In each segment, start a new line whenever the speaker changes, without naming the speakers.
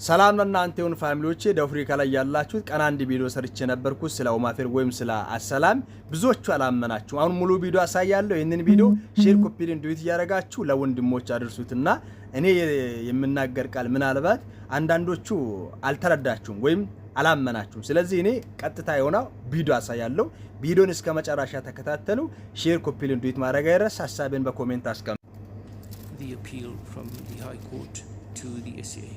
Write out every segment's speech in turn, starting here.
ሰላም ለእናንተ ይሁን ፋሚሊዎቼ ደፍሪካ ላይ ያላችሁት ቀን አንድ ቪዲዮ ሰርቼ ነበርኩ ስለ ኦማፌር ወይም ስለ አሰላም ብዙዎቹ አላመናችሁ። አሁን ሙሉ ቪዲዮ አሳያለሁ። ይሄንን ቪዲዮ ሼር ኮፒ ሊንክ ዱት ያረጋችሁ ለወንድሞች አድርሱትና እኔ የምናገር ቃል ምናልባት አንዳንዶቹ አልተረዳችሁም ወይም አላመናችሁም። ስለዚህ እኔ ቀጥታ የሆነው ቪዲዮ አሳያለሁ። ቪዲዮን እስከ መጨረሻ ተከታተሉ። ሼር ኮፒ ሊንክ ዱት ማድረግ አይረሳ። ሐሳቤን በኮሜንት አስቀምጡ።
The appeal from the High Court to the SCA.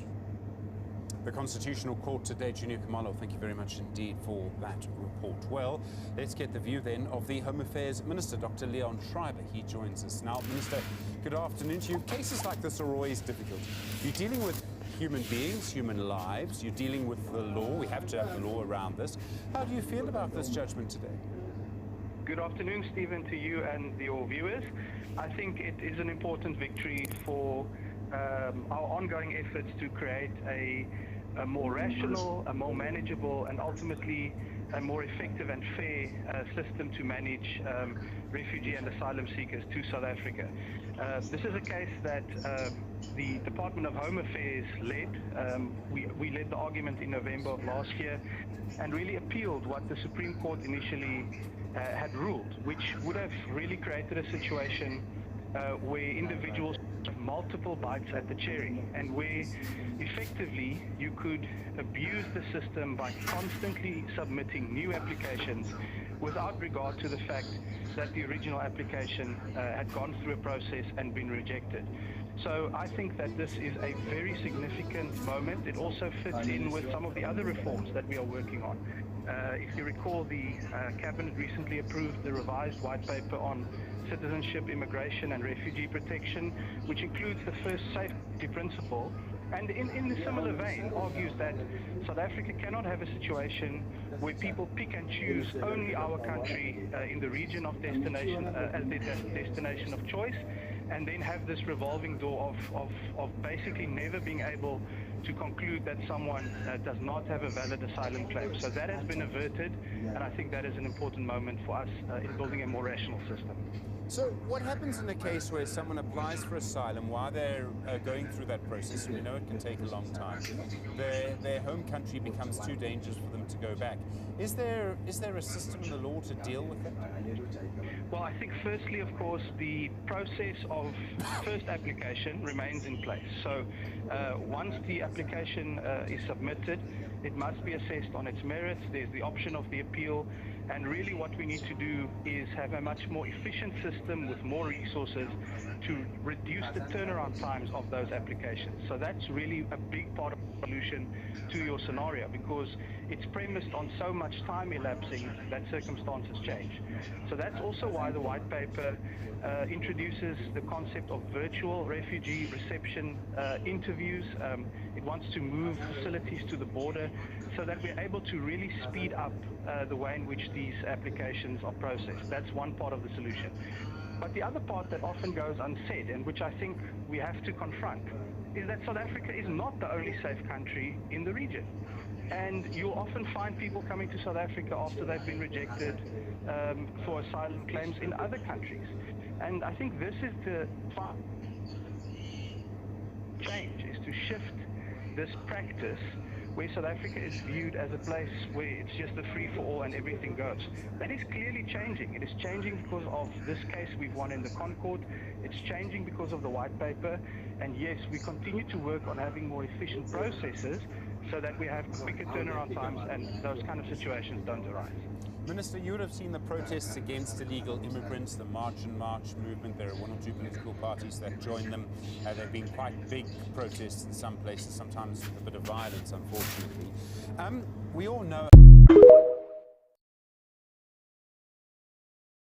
The Constitutional Court today. Junior Khumalo, thank you very much indeed for that report. Well, let's get the view then of the Home Affairs Minister, Dr. Leon Schreiber. He joins us now. Minister, good afternoon to you. Cases like this are always difficult. You're dealing with human beings, human lives. You're dealing with the law. We have to have the law around this. How do you feel about this judgment today?
Good afternoon, Stephen, to you and your viewers. I think it is an important victory for our ongoing efforts to create a more rational, a more manageable, and ultimately a more effective and fair system to manage refugee and asylum seekers to South Africa. This is a case that the Department of Home Affairs led. We led the argument in November of last year and really appealed what the Supreme Court initially had ruled, which would have really created a situation where individuals have multiple bites at the cherry and where effectively you could abuse the system by constantly submitting new applications without regard to the fact that the original application had gone through a process and been rejected. So I think that this is a very significant moment. It also fits in with some of the other reforms that we are working on. If you recall, the Cabinet recently approved the revised white paper on citizenship, immigration and refugee protection, which includes the first safety principle, and in a similar vein argues that South Africa cannot have a situation where people pick and choose only our country in the region of destination as their destination of choice, and then have this revolving door of basically never being able to conclude that someone does not have a valid asylum claim. So that has been averted, and I think that is an important moment for us in building a more rational system.
So what happens in a case where someone applies for asylum while they're going through that process, and we know it can take a long time, their home country becomes too dangerous for them to go back? Is there a system in the law to deal with that?
Well, I think firstly, of course, the process of first application remains in place. So once the application is submitted, it must be assessed on its merits. There's the option of the appeal. And really what we need to do is have a much more efficient system with more resources to reduce the turnaround times of those applications. So that's really a big part of the solution to your scenario, because it's premised on so much time elapsing that circumstances change. So that's also why the white paper introduces the concept of virtual refugee reception interviews. It wants to move facilities to the border so that we're able to really speed up the way in which these applications are processed. That's one part of the solution. But the other part that often goes unsaid, and which I think we have to confront, is that South Africa is not the only safe country in the region. And you'll often find people coming to South Africa after they've been rejected for asylum claims in other countries. And I think this is the change, is to shift this practice where South Africa is viewed as a place where it's just a free-for-all and everything goes. That is clearly changing. It is changing because of this case we've won in the Concord. It's changing because of the white paper. And yes, we continue to work on having more efficient processes so that we have quicker turnaround times and those kind of situations don't arise.
Minister, you would have seen the protests against illegal immigrants, the March and March movement. There are one or two political parties that join them. There have been quite big protests in some places, sometimes with a bit of violence, unfortunately. We all know